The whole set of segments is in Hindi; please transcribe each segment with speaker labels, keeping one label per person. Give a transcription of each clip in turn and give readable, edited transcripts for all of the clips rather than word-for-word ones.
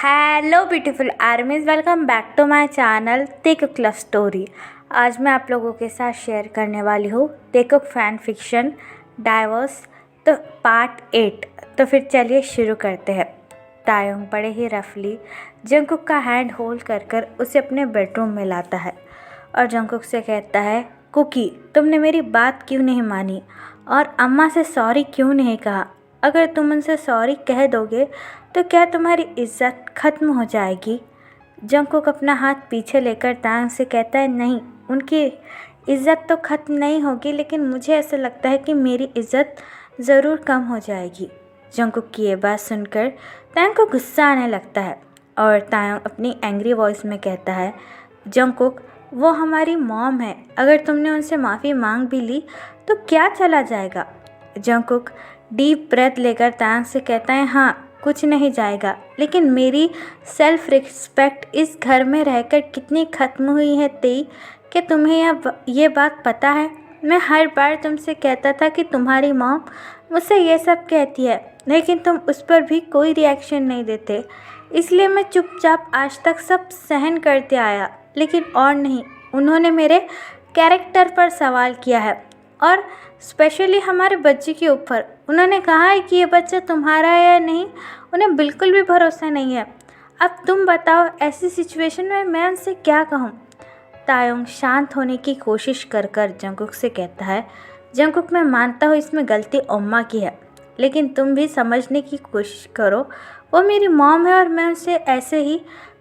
Speaker 1: Hello beautiful armies, welcome back to my channel Taekook love story. आज मैं आप लोगों के साथ शेयर करने वाली हूँ तेकुक फैन फिक्शन डाइवर्स तो पार्ट 8। तो फिर चलिए शुरू करते हैं। तायोंग बड़े ही रफली जंगकुक का हैंड होल्ड कर उसे अपने बेडरूम में लाता है और जंगकुक से कहता है, कुकी तुमने मेरी बात क्यों नहीं मानी और अम्मा से सॉरी क्यों नहीं कहा? अगर तुम उनसे सॉरी कह दोगे तो क्या तुम्हारी इज्जत ख़त्म हो जाएगी? जंगकुक अपना हाथ पीछे लेकर तांग से कहता है, नहीं, उनकी इज्जत तो ख़त्म नहीं होगी, लेकिन मुझे ऐसा लगता है कि मेरी इज्जत ज़रूर कम हो जाएगी। जंगकुक की ये बात सुनकर तांग को गुस्सा आने लगता है और तांग अपनी एंग्री वॉइस में कहता है, जंगकुक वो हमारी मॉम है, अगर तुमने उनसे माफ़ी मांग भी ली तो क्या चला जाएगा? जंगकुक डीप ब्रेथ लेकर तांग से कहता है, हाँ कुछ नहीं जाएगा, लेकिन मेरी सेल्फ रिस्पेक्ट इस घर में रहकर कितनी ख़त्म हुई है तेई, कि तुम्हें ये बात पता है? मैं हर बार तुमसे कहता था कि तुम्हारी मॉम मुझसे ये सब कहती है, लेकिन तुम उस पर भी कोई रिएक्शन नहीं देते, इसलिए मैं चुपचाप आज तक सब सहन करते आया। लेकिन और नहीं, उन्होंने मेरे कैरेक्टर पर सवाल किया है और स्पेशली हमारे बच्चे के ऊपर। उन्होंने कहा है कि ये बच्चा तुम्हारा है या नहीं, उन्हें बिल्कुल भी भरोसा नहीं है। अब तुम बताओ, ऐसी सिचुएशन में मैं उनसे क्या कहूँ? तायोंग शांत होने की कोशिश कर जंगकुक से कहता है, जंगकुक मैं मानता हूँ इसमें गलती अम्मा की है, लेकिन तुम भी समझने की कोशिश करो, वो मेरी मॉम है और मैं उनसे ऐसे ही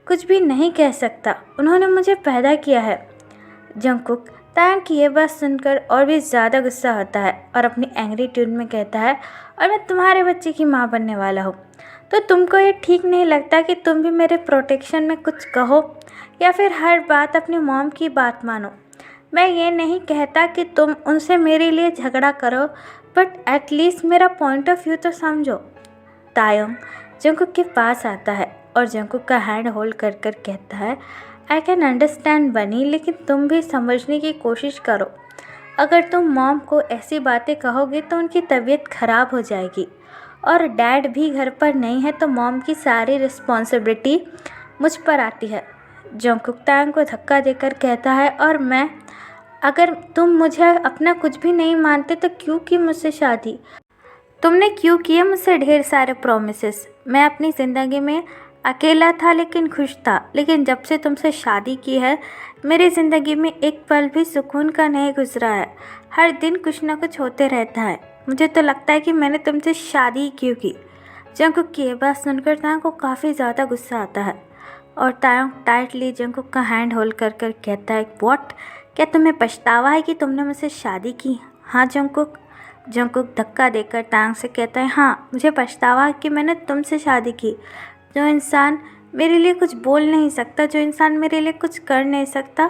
Speaker 1: कुछ भी नहीं कह सकता। उन्होंने मुझे पैदा किया है। जंगकुक तांग की ये बात सुनकर और भी ज़्यादा गुस्सा होता है और अपनी एंग्री ट्यून में कहता है, और मैं तुम्हारे बच्चे की माँ बनने वाला हूँ, तो तुमको ये ठीक नहीं लगता कि तुम भी मेरे प्रोटेक्शन में कुछ कहो या फिर हर बात अपनी मॉम की बात मानो? मैं ये नहीं कहता कि तुम उनसे मेरे लिए झगड़ा करो, बट एटलीस्ट मेरा पॉइंट ऑफ व्यू तो समझो। तायोंग जंगकुक के पास आता है और जंगकुक का हैंड होल्ड कर कहता है, आई कैन अंडरस्टैंड बनी, लेकिन तुम भी समझने की कोशिश करो। अगर तुम मॉम को ऐसी बातें कहोगे तो उनकी तबीयत ख़राब हो जाएगी और डैड भी घर पर नहीं है, तो मॉम की सारी रिस्पॉन्सिबिलिटी मुझ पर आती है। जंगकुक तांग को धक्का देकर कहता है, और मैं, अगर तुम मुझे अपना कुछ भी नहीं मानते तो क्यों की मुझसे शादी? तुमने क्यों किए मुझसे ढेर सारे प्रॉमिसेस? मैं अपनी ज़िंदगी में अकेला था लेकिन खुश था, लेकिन जब से तुमसे शादी की है मेरी ज़िंदगी में एक पल भी सुकून का नहीं गुजरा है। हर दिन कुछ ना कुछ होते रहता है। मुझे तो लगता है कि मैंने तुमसे शादी क्यों की। जंगकुक की ये बात सुनकर तांग को काफ़ी ज़्यादा गुस्सा आता है और तांग टाइटली जंगकुक का हैंड होल्ड कर कहता है, व्हाट? क्या तुम्हें पछतावा है कि तुमने मुझसे शादी की? हाँ जंगकुक? जंगकुक धक्का देकर तांग से कहता है, हाँ मुझे पछतावा है कि मैंने तुमसे शादी की। जो इंसान मेरे लिए कुछ बोल नहीं सकता, जो इंसान मेरे लिए कुछ कर नहीं सकता,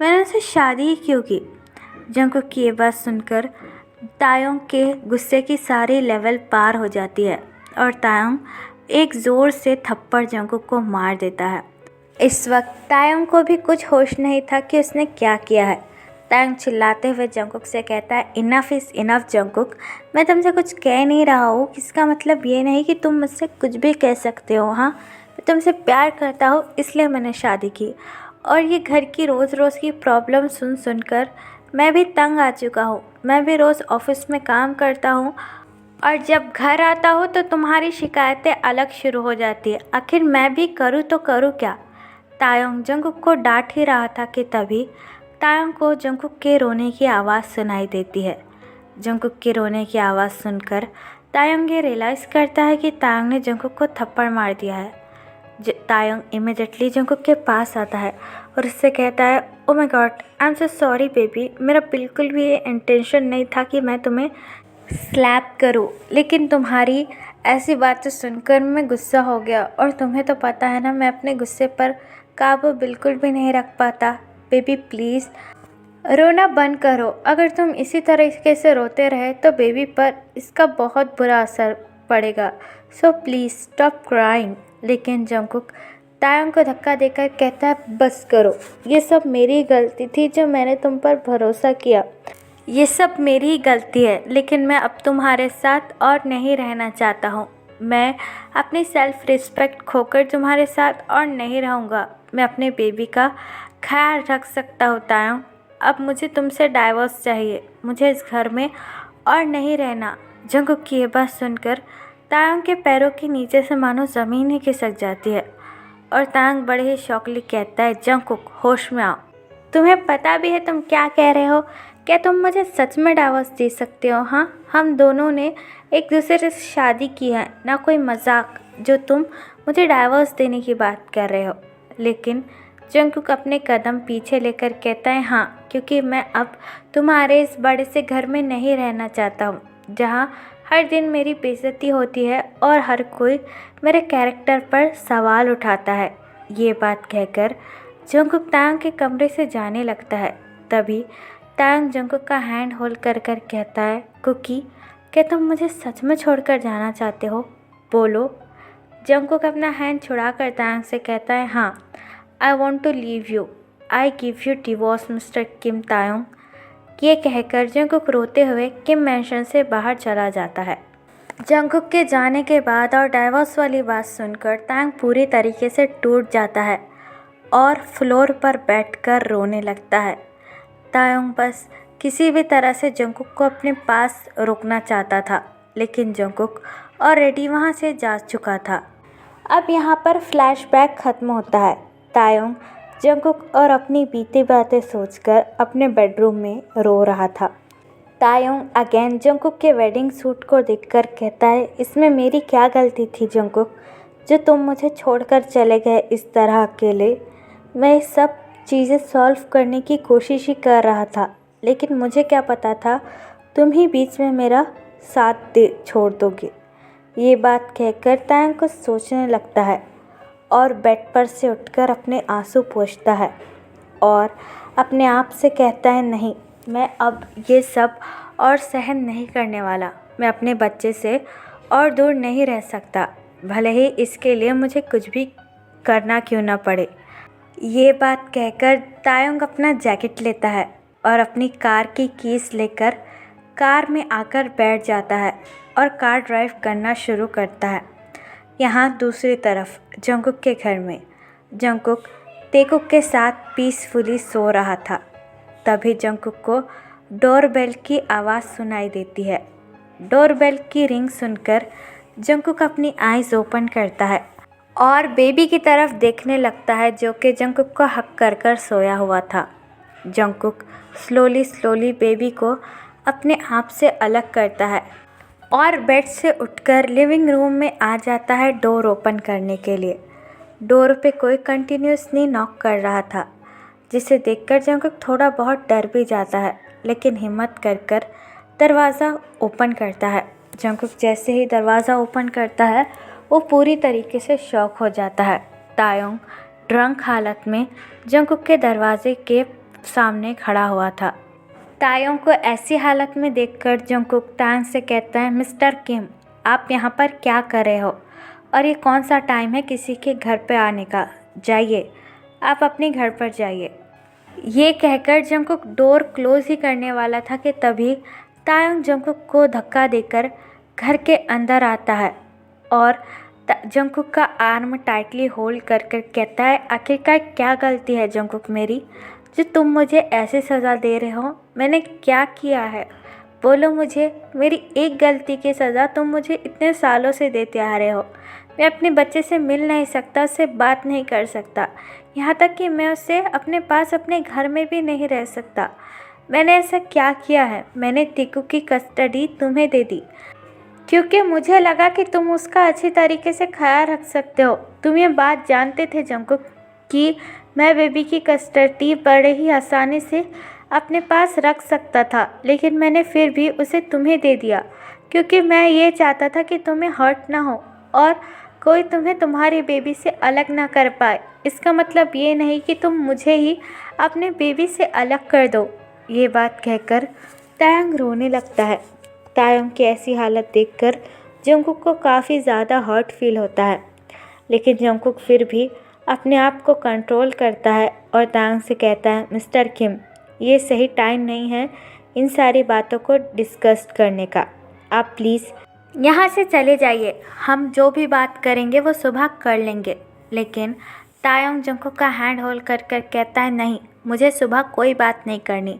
Speaker 1: मैंने उनसे शादी ही क्यों की? जंगकुक की ये बात सुनकर तायोंग के गुस्से की सारी लेवल पार हो जाती है और तायोंग एक ज़ोर से थप्पड़ जंगकुक को मार देता है। इस वक्त तायोंग को भी कुछ होश नहीं था कि उसने क्या किया है। तायोंग चिल्लाते हुए जंगकुक से कहता है, इनफ इज़ इनफ जंगकुक, मैं तुमसे कुछ कह नहीं रहा हूँ, इसका मतलब ये नहीं कि तुम मुझसे कुछ भी कह सकते हो। हाँ, मैं तुमसे प्यार करता हूँ, इसलिए मैंने शादी की, और ये घर की रोज़ रोज़ की प्रॉब्लम सुनकर मैं भी तंग आ चुका हूँ। मैं भी रोज़ ऑफिस में काम करता हूँ और जब घर आता हूँ तो तुम्हारी शिकायतें अलग शुरू हो जाती है। आखिर मैं भी करूँ तो करूँ क्या? तायोंग जंगकुक को डांट ही रहा था कि तभी तायोंग को जंगकुक के रोने की आवाज़ सुनाई देती है। जंगकुक के रोने की आवाज़ सुनकर तायोंग ये रियलाइज़ करता है कि तायोंग ने जंगकुक को थप्पड़ मार दिया है। तायोंग इमिडिएटली जंगकुक के पास आता है और उससे कहता है, oh my God, I am so sorry baby, मेरा बिल्कुल भी ये इंटेंशन नहीं था कि मैं तुम्हें स्लैप करूं, लेकिन तुम्हारी ऐसी बातें सुनकर मैं गुस्सा हो गया, और तुम्हें तो पता है ना, मैं अपने गुस्से पर काबू बिल्कुल भी नहीं रख पाता। बेबी प्लीज़ रोना बंद करो, अगर तुम इसी तरीके से रोते रहे तो बेबी पर इसका बहुत बुरा असर पड़ेगा, सो प्लीज़ स्टॉप क्राइंग। लेकिन जंगकुक तायोंग को धक्का देकर कहता है, बस करो, ये सब मेरी गलती थी जो मैंने तुम पर भरोसा किया, ये सब मेरी ही गलती है, लेकिन मैं अब तुम्हारे साथ और नहीं रहना चाहता हूँ। मैं अपनी सेल्फ रिस्पेक्ट खोकर तुम्हारे साथ और नहीं रहूँगा। मैं अपने बेबी का ख्याल रख सकता हूँ तायोंग। अब मुझे तुमसे डाइवोर्स चाहिए। मुझे इस घर में और नहीं रहना। जंगकुक की ये बात सुनकर तायोंग के पैरों के नीचे से मानो ज़मीन ही खिसक जाती है और तायोंग बड़े ही शौकली कहता है, जंगकुक होश में आओ। तुम्हें पता भी है तुम क्या कह रहे हो? क्या तुम मुझे सच में डाइवोर्स दे सकते हो? हाँ, हम दोनों ने एक दूसरे से शादी की है, ना कोई मजाक जो तुम मुझे डाइवोर्स देने की बात कर रहे हो। लेकिन जंगकुक अपने कदम पीछे लेकर कहता है, हाँ, क्योंकि मैं अब तुम्हारे इस बड़े से घर में नहीं रहना चाहता हूँ जहाँ हर दिन मेरी बेइज्जती होती है और हर कोई मेरे कैरेक्टर पर सवाल उठाता है। ये बात कहकर जंगकुक तायोंग के कमरे से जाने लगता है। तभी तायोंग जंगकुक का हैंड होल्ड कर कहता है, कुकी, क्या तुम मुझे सच में छोड़कर जाना चाहते हो? बोलो। जंगकुक अपना हैंड छुड़ाकर तायोंग से कहता है, हाँ, I want to leave you. I give you divorce mister Kim Taeyong. ये कहकर जंगकुक रोते हुए किम मैंशन से बाहर चला जाता है। जंगकुक के जाने के बाद और डाइवोर्स वाली बात सुनकर तायोंग पूरी तरीके से टूट जाता है और फ्लोर पर बैठकर रोने लगता है। तायोंग बस किसी भी तरह से जंगकुक को अपने पास रोकना चाहता था, लेकिन जंगकुक ऑलरेडी वहाँ से जा चुका था। अब यहाँ पर फ्लैशबैक ख़त्म होता है। तायोंग जंगकुक और अपनी बीती बातें सोचकर अपने बेडरूम में रो रहा था। तायोंग अगेन जंगकुक के वेडिंग सूट को देखकर कहता है, इसमें मेरी क्या गलती थी जंगकुक, जो तुम मुझे छोड़कर चले गए इस तरह अकेले? मैं सब चीज़ें सॉल्व करने की कोशिश ही कर रहा था, लेकिन मुझे क्या पता था तुम ही बीच में मेरा साथ छोड़ दोगे। ये बात कहकर तायोंग कुछ सोचने लगता है और बेड पर से उठकर अपने आंसू पोंछता है और अपने आप से कहता है, नहीं, मैं अब ये सब और सहन नहीं करने वाला। मैं अपने बच्चे से और दूर नहीं रह सकता, भले ही इसके लिए मुझे कुछ भी करना क्यों ना पड़े। ये बात कहकर तायोंग अपना जैकेट लेता है और अपनी कार की कीज लेकर कार में आकर बैठ जाता है और कार ड्राइव करना शुरू करता है। यहाँ दूसरी तरफ जंगकुक के घर में जंगकुक तेकुक के साथ पीसफुली सो रहा था। तभी जंगकुक को डोरबेल की आवाज़ सुनाई देती है। डोरबेल की रिंग सुनकर जंगकुक अपनी आइज़ ओपन करता है और बेबी की तरफ देखने लगता है, जो कि जंगकुक को हक कर सोया हुआ था। जंगकुक स्लोली बेबी को अपने आप से अलग करता है और बेड से उठकर लिविंग रूम में आ जाता है डोर ओपन करने के लिए। डोर पे कोई कंटिन्यूसली नॉक कर रहा था, जिसे देखकर जंगकुक थोड़ा बहुत डर भी जाता है, लेकिन हिम्मत कर दरवाज़ा ओपन करता है। जंगकुक जैसे ही दरवाज़ा ओपन करता है, वो पूरी तरीके से शॉक हो जाता है। तायोंग ड्रंक हालत में जंगकुक के दरवाजे के सामने खड़ा हुआ था। तायोंग को ऐसी हालत में देखकर जंगकुक तायोंग से कहता है, मिस्टर किम, आप यहाँ पर क्या कर रहे हो? और ये कौन सा टाइम है किसी के घर पे आने का? जाइए, आप अपने घर पर जाइए। ये कहकर जंगकुक डोर क्लोज ही करने वाला था कि तभी तायोंग जंगकुक को धक्का देकर घर के अंदर आता है और जंगकुक का आर्म टाइटली होल्ड कर कहता है, आखिरकार क्या गलती है जंगकुक मेरी, जो तुम मुझे ऐसे सज़ा दे रहे हो? मैंने क्या किया है? बोलो मुझे। मेरी एक गलती की सज़ा तुम मुझे इतने सालों से देते आ रहे हो। मैं अपने बच्चे से मिल नहीं सकता, उससे बात नहीं कर सकता, यहाँ तक कि मैं उससे अपने पास अपने घर में भी नहीं रह सकता। मैंने ऐसा क्या किया है? मैंने तेकुक की कस्टडी तुम्हें दे दी क्योंकि मुझे लगा कि तुम उसका अच्छी तरीके से ख्याल रख सकते हो। तुम ये बात जानते थे जंगकुक कि मैं बेबी की कस्टडी बड़े ही आसानी से अपने पास रख सकता था, लेकिन मैंने फिर भी उसे तुम्हें दे दिया क्योंकि मैं ये चाहता था कि तुम्हें हर्ट ना हो और कोई तुम्हें तुम्हारी बेबी से अलग ना कर पाए। इसका मतलब ये नहीं कि तुम मुझे ही अपने बेबी से अलग कर दो। ये बात कहकर तायोंग रोने लगता है। तायोंग की ऐसी हालत देखकर जंगकुक को काफ़ी ज़्यादा हर्ट फील होता है, लेकिन जंगकुक फिर भी अपने आप को कंट्रोल करता है और तायोंग से कहता है, मिस्टर किम, ये सही टाइम नहीं है इन सारी बातों को डिस्कस करने का। आप प्लीज़ यहाँ से चले जाइए, हम जो भी बात करेंगे वो सुबह कर लेंगे। लेकिन तायोंग जंकुक का हैंड होल्ड कर कर कहता है, नहीं, मुझे सुबह कोई बात नहीं करनी।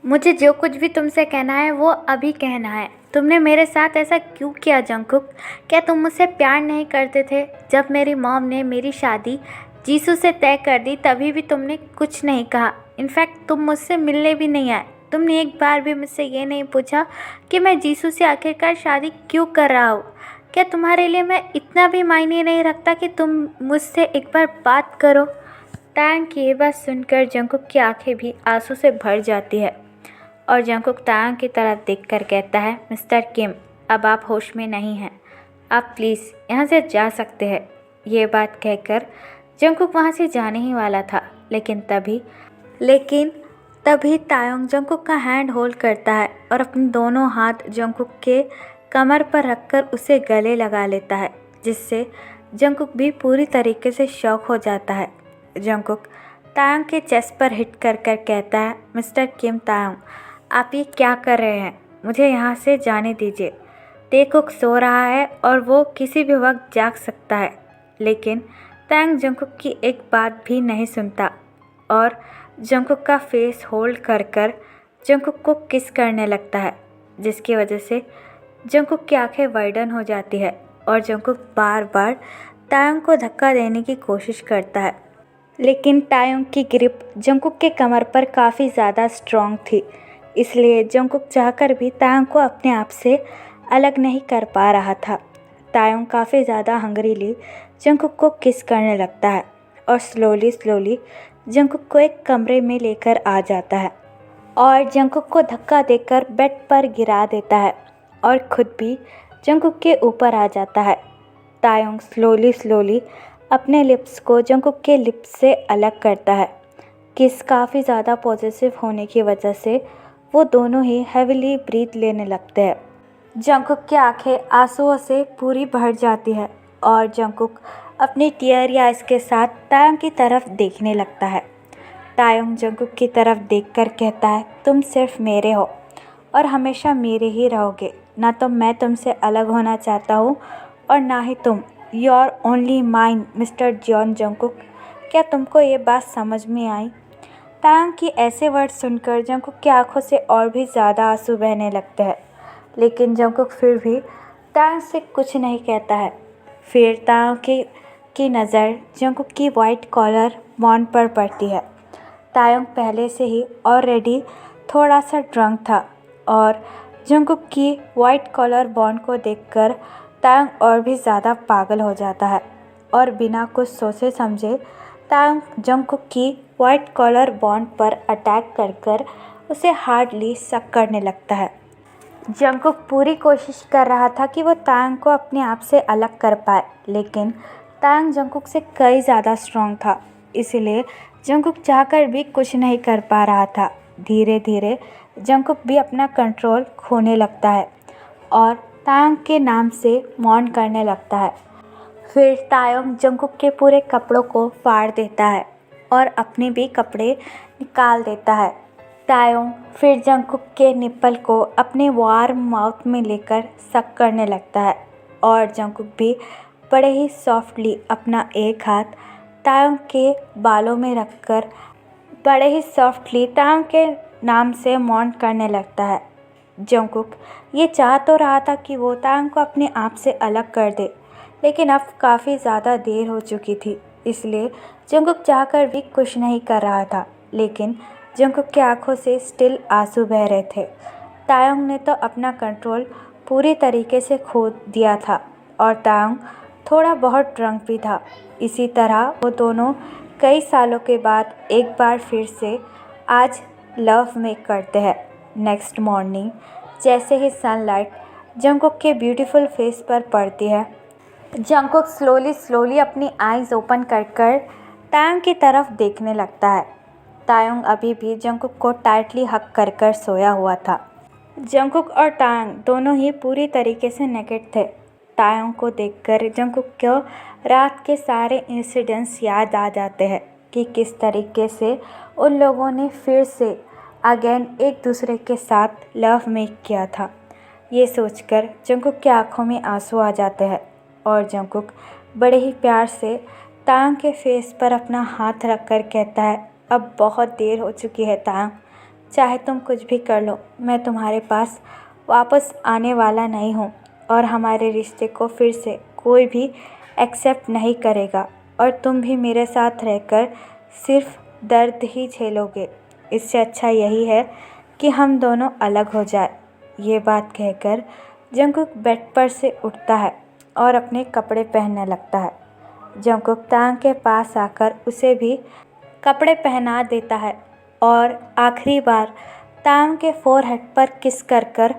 Speaker 1: मुझे जो कुछ भी तुमसे कहना है वो अभी कहना है। तुमने मेरे साथ ऐसा क्यों किया जंकुक? क्या तुम मुझसे प्यार नहीं करते थे? जब मेरी मॉम ने मेरी शादी जीसू से तय कर दी तभी भी तुमने कुछ नहीं कहा। इनफैक्ट तुम मुझसे मिलने भी नहीं आए। तुमने एक बार भी मुझसे ये नहीं पूछा कि मैं जीसू से आखिरकार शादी क्यों कर रहा हूँ। क्या तुम्हारे लिए मैं इतना भी मायने नहीं रखता कि तुम मुझसे एक बार बात करो? तायंग की ये बात सुनकर जंकुक की आंखें भी आंसू से भर जाती है और जंकुक तायंग की तरफ देखकर कहता है, मिस्टर किम, अब आप होश में नहीं हैं। आप प्लीज़ यहाँ से जा सकते हैं। ये बात कहकर जंकुक वहाँ से जाने ही वाला था, लेकिन तभी तायोंग जंकुक का हैंड होल्ड करता है और अपने दोनों हाथ जंकुक के कमर पर रखकर उसे गले लगा लेता है, जिससे जंकुक भी पूरी तरीके से शॉक हो जाता है। जंकुक तायोंग के चेस्ट पर हिट कर कर कहता है, मिस्टर किम तायोंग, आप ये क्या कर रहे हैं? मुझे यहाँ से जाने दीजिए। तेकुक सो रहा है और वो किसी भी वक्त जाग सकता है। लेकिन तायोंग जंकुक की एक बात भी नहीं सुनता और जंकुक का फेस होल्ड कर कर जंकुक को किस करने लगता है, जिसकी वजह से जंकुक की आंखें वाइडन हो जाती है और जंकुक बार बार तायोंग को धक्का देने की कोशिश करता है। लेकिन तायोंग की ग्रिप जंकुक के कमर पर काफ़ी ज़्यादा स्ट्रॉन्ग थी, इसलिए जंकुक चाहकर भी तायोंग को अपने आप से अलग नहीं कर पा रहा था। तायोंग काफ़ी ज़्यादा हंग्रीली जंकुक को किस करने लगता है और स्लोली जंकुक को एक कमरे में लेकर आ जाता है और जंकुक को धक्का देकर बेड पर गिरा देता है और खुद भी जंकुक के ऊपर आ जाता है। तायोंग स्लोली अपने लिप्स को जंकुक के लिप्स से अलग करता है। किस काफ़ी ज़्यादा पॉजिटिव होने की वजह से वो दोनों ही हैविली ब्रीथ लेने लगते हैं। जंकुक की आंखें आंसुओं से पूरी भर जाती है और जंकुक अपनी टीयरी आइज़ के साथ तायोंग की तरफ देखने लगता है। तायोंग जंकुक की तरफ देखकर कहता है, तुम सिर्फ मेरे हो और हमेशा मेरे ही रहोगे। ना तो मैं तुमसे अलग होना चाहता हूँ और ना ही तुम। You are only mine mister John Jungkook. क्या तुमको ये बात समझ में आई? तायोंग की ऐसे वर्ड सुनकर जंकुक की आंखों से और भी ज़्यादा आंसू बहने लगते हैं, लेकिन जंकुक फिर भी तायोंग से कुछ नहीं कहता है। फिर तायोंग की नज़र जंकुक की वाइट कॉलर बॉन्ड पर पड़ती है। तायोंग पहले से ही ऑलरेडी थोड़ा सा ड्रंक था और जंकुक की वाइट कॉलर बॉन्ड को देखकर तायोंग और भी ज़्यादा पागल हो जाता है और बिना कुछ सोचे समझे तायोंग जंकुक की वाइट कॉलर बॉन्ड पर अटैक कर कर उसे हार्डली सक करने लगता है। जंकुक पूरी कोशिश कर रहा था कि वो तायोंग को अपने आप से अलग कर पाए, लेकिन तायोंग जंकुक से कई ज़्यादा स्ट्रॉन्ग था, इसलिए जंकुक चाहकर भी कुछ नहीं कर पा रहा था। धीरे धीरे जंकुक भी अपना कंट्रोल खोने लगता है और तायोंग के नाम से मौन करने लगता है। फिर तायोंग जंकुक के पूरे कपड़ों को फाड़ देता है और अपने भी कपड़े निकाल देता है। तायोंग फिर जंकुक के निप्पल को अपने वार्म माउथ में लेकर सक करने लगता है और जंकुक भी बड़े ही सॉफ्टली अपना एक हाथ तायोंग के बालों में रखकर बड़े ही सॉफ्टली तायोंग के नाम से मौन करने लगता है। जंकुक ये चाह तो रहा था कि वो तायोंग को अपने आप से अलग कर दे, लेकिन अब काफ़ी ज़्यादा देर हो चुकी थी, इसलिए जंकुक चाहकर भी कुछ नहीं कर रहा था। लेकिन जंकुक की आंखों से स्टिल आंसू बह रहे थे। तायोंग ने तो अपना कंट्रोल पूरी तरीके से खो दिया था और तायोंग थोड़ा बहुत ड्रंक भी था। इसी तरह वो दोनों कई सालों के बाद एक बार फिर से आज लव मेक करते हैं। नेक्स्ट मॉर्निंग जैसे ही सनलाइट जंकुक के ब्यूटीफुल फेस पर पड़ती है, जंकुक स्लोली अपनी आईज़ ओपन कर कर तायोंग की तरफ देखने लगता है। तायोंग अभी भी जंकुक को टाइटली हक कर कर सोया हुआ था। जंकुक और तायोंग दोनों ही पूरी तरीके से नेकेड थे। तायोंग को देखकर जंकुक को रात के सारे इंसिडेंट्स याद आ जाते हैं कि किस तरीके से उन लोगों ने फिर से अगेन एक दूसरे के साथ लव मेक किया था। ये सोचकर जंगकुक की आंखों में आंसू आ जाते हैं और जंगकुक बड़े ही प्यार से तांग के फेस पर अपना हाथ रखकर कहता है, अब बहुत देर हो चुकी है तांग, चाहे तुम कुछ भी कर लो, मैं तुम्हारे पास वापस आने वाला नहीं हूँ और हमारे रिश्ते को फिर से कोई भी एक्सेप्ट नहीं करेगा और तुम भी मेरे साथ रहकर सिर्फ दर्द ही झेलोगे। इससे अच्छा यही है कि हम दोनों अलग हो जाए। ये बात कहकर जंगकुक बेड पर से उठता है और अपने कपड़े पहनने लगता है। जंगकुक तांग के पास आकर उसे भी कपड़े पहना देता है और आखिरी बार तांग के फोरहेड पर किस कर कर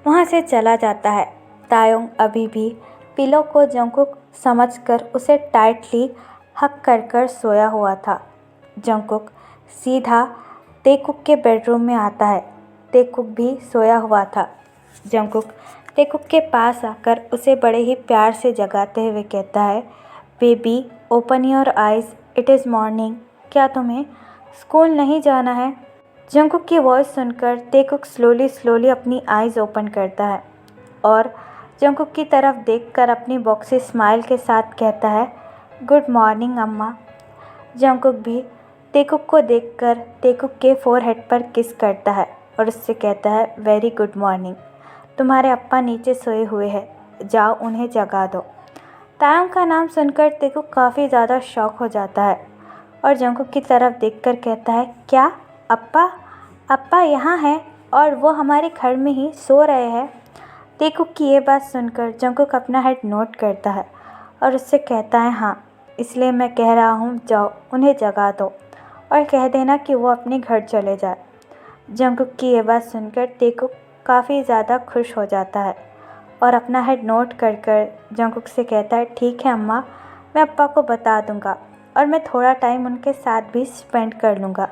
Speaker 1: वहाँ से चला जाता है। तायोंग अभी भी पिलो को जंगकुक समझकर उसे टाइटली हक कर कर सोया हुआ था। जंगकुक सीधा तेकुक के बेडरूम में आता है। तेकुक भी सोया हुआ था। जंगकुक तेकुक के पास आकर उसे बड़े ही प्यार से जगाते हुए कहता है, baby open your eyes, it is morning. क्या तुम्हें स्कूल नहीं जाना है? जंगकुक की वॉइस सुनकर तेकुक स्लोली अपनी आइज़ ओपन करता है और जंगकुक की तरफ देखकर अपनी बॉक्सी स्माइल के साथ कहता है, गुड मॉर्निंग अम्मा। जंगकुक भी तेकुक को देखकर तेकुक के फोरहेड पर किस करता है और उससे कहता है, वेरी गुड मॉर्निंग। तुम्हारे अप्पा नीचे सोए हुए हैं, जाओ उन्हें जगा दो। तायोंग का नाम सुनकर तेकुक काफ़ी ज़्यादा शॉक हो जाता है और जंगकुक की तरफ देखकर कहता है, क्या अप्पा? अप्पा यहाँ हैं और वो हमारे घर में ही सो रहे हैं। तेकुक की ये बात सुनकर जंगकुक अपना हेड नोट करता है और उससे कहता है, हाँ, इसलिए मैं कह रहा हूँ, जाओ उन्हें जगा दो और कह देना कि वो अपने घर चले जाए। जंगकुक की ये बात सुनकर तेकुक काफ़ी ज़्यादा खुश हो जाता है और अपना हेड नोट कर कर जंगकुक से कहता है, ठीक है अम्मा, मैं अप्पा को बता दूँगा और मैं थोड़ा टाइम उनके साथ भी स्पेंड कर लूँगा।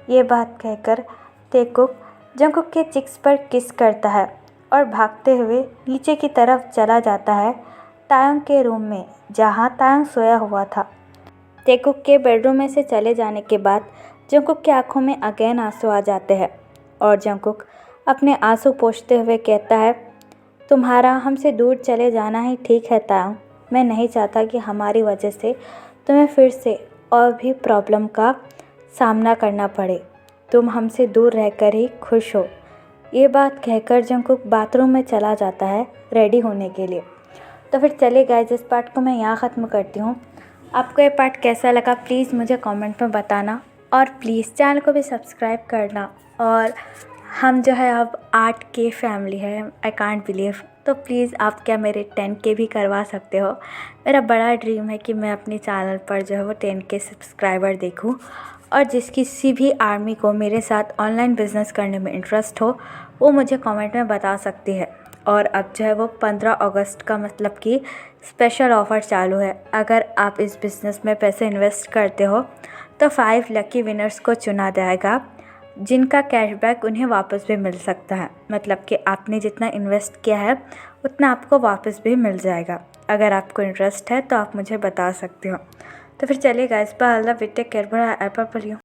Speaker 1: ये बात कहकर तेकुक जंगकुक के चिक्स पर किस करता है और भागते हुए नीचे की तरफ चला जाता है तायोंग के रूम में, जहाँ तायोंग सोया हुआ था। तेकुक के बेडरूम में से चले जाने के बाद जंगकुक की आंखों में अगेन आंसू आ जाते हैं और जंगकुक अपने आंसू पोंछते हुए कहता है, तुम्हारा हमसे दूर चले जाना ही ठीक है तायोंग, मैं नहीं चाहता कि हमारी वजह से तुम्हें फिर से और भी प्रॉब्लम का सामना करना पड़े। तुम हमसे दूर रहकर ही खुश हो। ये बात कहकर जंगकुक बाथरूम में चला जाता है रेडी होने के लिए। तो फिर चले गाइस, इस पार्ट को मैं यहाँ ख़त्म करती हूँ। आपको ये पार्ट कैसा लगा प्लीज़ मुझे कमेंट में बताना और प्लीज़ चैनल को भी सब्सक्राइब करना। और हम जो है अब 8K फैमिली है, आई कांट बिलीव। तो प्लीज़ आप क्या मेरे 10K भी करवा सकते हो। मेरा बड़ा ड्रीम है कि मैं अपने चैनल पर जो है वो 10K सब्सक्राइबर देखूं और जिस किसी भी आर्मी को मेरे साथ ऑनलाइन बिज़नेस करने में इंटरेस्ट हो वो मुझे कमेंट में बता सकती है। और अब जो है वो 15 अगस्त का मतलब कि स्पेशल ऑफ़र चालू है। अगर आप इस बिज़नेस में पैसे इन्वेस्ट करते हो तो 5 लकी विनर्स को चुना जाएगा, जिनका कैशबैक उन्हें वापस भी मिल सकता है। मतलब कि आपने जितना इन्वेस्ट किया है उतना आपको वापस भी मिल जाएगा। अगर आपको इंटरेस्ट है तो आप मुझे बता सकते हो। तो फिर चलिए guys, bye, I love you, take care, bye, एप्पल यू।